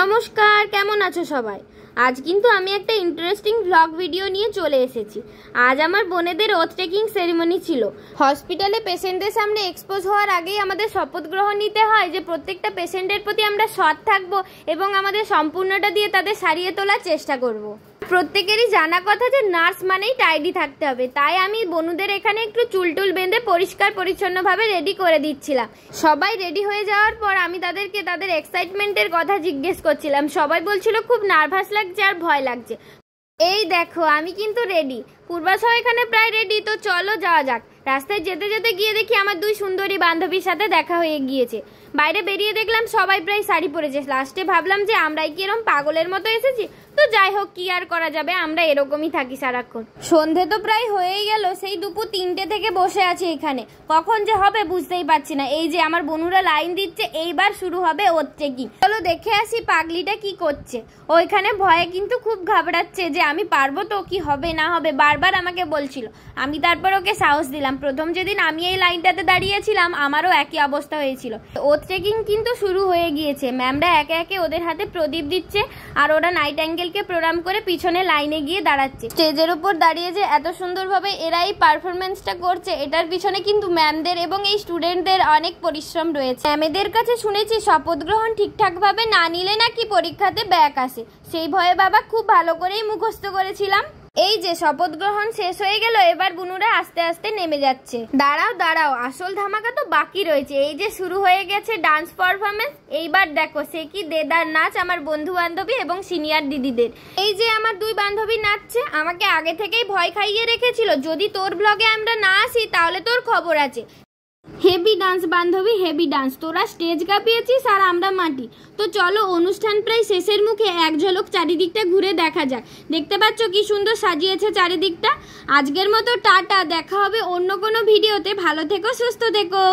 নমস্কার, কেমন আছো সবাই? আজ কিন্তু আমি একটা ইন্টারেস্টিং ব্লগ ভিডিও নিয়ে চলে এসেছি। আজ আমার বোনেদের ওথ টেকিং সেরিমনি ছিল। হসপিটালে পেশেন্টদের সামনে এক্সপোজ হওয়ার আগেই আমাদের শপথ গ্রহণ নিতে হয় যে প্রত্যেকটা পেশেন্টের প্রতি আমরা সৎ থাকবো এবং আমাদের সম্পূর্ণটা দিয়ে তাদের সারিয়ে তোলার চেষ্টা করব। প্রত্যেকেরই জানা কথা যে নার্স মানেই টাইডি থাকতে হবে, তাই আমি বনুদের এখানে একটু চুলটুল বেঁধে পরিষ্কার পরিচ্ছন্নভাবে রেডি করে দিচ্ছিলাম। সবাই রেডি হয়ে যাওয়ার পর আমি তাদেরকে তাদের এক্সাইটমেন্টের কথা জিজ্ঞেস করছিলাম। সবাই বলছিল খুব নার্ভাস লাগছে আর ভয় লাগছে। এই দেখো আমি কিন্তু রেডি, পূর্বাশাও এখানে প্রায় রেডি, তো চলো যাওয়া যাক। রাস্তায় যেতে যেতে গিয়ে দেখি আমার দুই সুন্দরী বান্ধবীর সাথে দেখা হয়ে গিয়েছে। বাইরে বেরিয়ে দেখলাম সবাই প্রায় শাড়ি পরেছে। লাস্টে ভাবলাম যে আমরাই কি এরকম পাগলের মতো এসেছি, তো যাই হোক, কি আর করা যাবে, আমরা এরকমই থাকি সারাক্ষণ। সন্ধে তো প্রায় হয়েই গেল, সেই দুপুর 3টে থেকে বসে আছি এখানে। কখন যে হবে বুঝতেই পারছি না। এই যে আমার বনুরা লাইন দিচ্ছে, এইবার শুরু হবে ওথ টেকিং। চলো দেখে আসি পাগলিটা কি করছে। ও এখানে ভয়ে কিন্তু খুব ঘাবড়াচ্ছে যে আমি পারবো তো, কি হবে না হবে, বারবার আমাকে বলছিল। আমি তারপর ওকে সাহস দিলাম। প্রথম যেদিন আমি এই লাইনটাতে দাঁড়িয়েছিলাম আমারও একই অবস্থা হয়েছিল। ওথ টেকিং কিন্তু শুরু হয়ে গিয়েছে। ম্যামরা একে একে ওদের হাতে প্রদীপ দিচ্ছে আর ওরা নাইট অ্যাঙ্গেলকে প্রণাম করে পিছনে লাইনে গিয়ে দাঁড়াচ্ছে। স্টেজের উপর দাঁড়িয়ে যে এত সুন্দরভাবে এরা এই পারফরমেন্সটা করছে, এটার পিছনে কিন্তু ম্যামদের এবং এই স্টুডেন্টদের অনেক পরিশ্রম রয়েছে। ম্যামেদের কাছে শুনেছি শপথ গ্রহণ ঠিকঠাকভাবে না নিলে নাকি পরীক্ষাতে ব্যাক আসে। সেই ভয়ে বাবা খুব ভালো করেই মুখস্থ করেছিলাম। এই যে শপথ গ্রহণ শেষ হয়ে গেল, এবার বুনুরা আস্তে আস্তে নেমে যাচ্ছে। দাঁড়াও দাঁড়াও, আসল ধামাকা তো বাকি রয়েছে। এই যে শুরু হয়ে গেছে ডান্স পারফরমেন্স। এইবার দেখো সে কি দেদার নাচ আমার বন্ধু বান্ধবী এবং সিনিয়র দিদিদের। এই যে আমার দুই বান্ধবী নাচছে, আমাকে আগে থেকেই ভয় খাইয়ে রেখেছিল যদি তোর ব্লগে আমরা না আসি তাহলে তোর খবর আছে। হেভি ডান্স বান্ধবী, হেভি ডান্স। তোরা স্টেজ কাঁপিয়েছিস আর আমরা মাটি। তো চলো, অনুষ্ঠান প্রায় শেষের মুখে, এক ঝলক চারিদিকটা ঘুরে দেখা যাক। দেখতে পাচ্ছ কি সুন্দর সাজিয়েছে চারিদিকটা। আজকের মতো টাটা, দেখা হবে অন্য কোনো ভিডিওতে। ভালো থেকো, সুস্থ থেকো।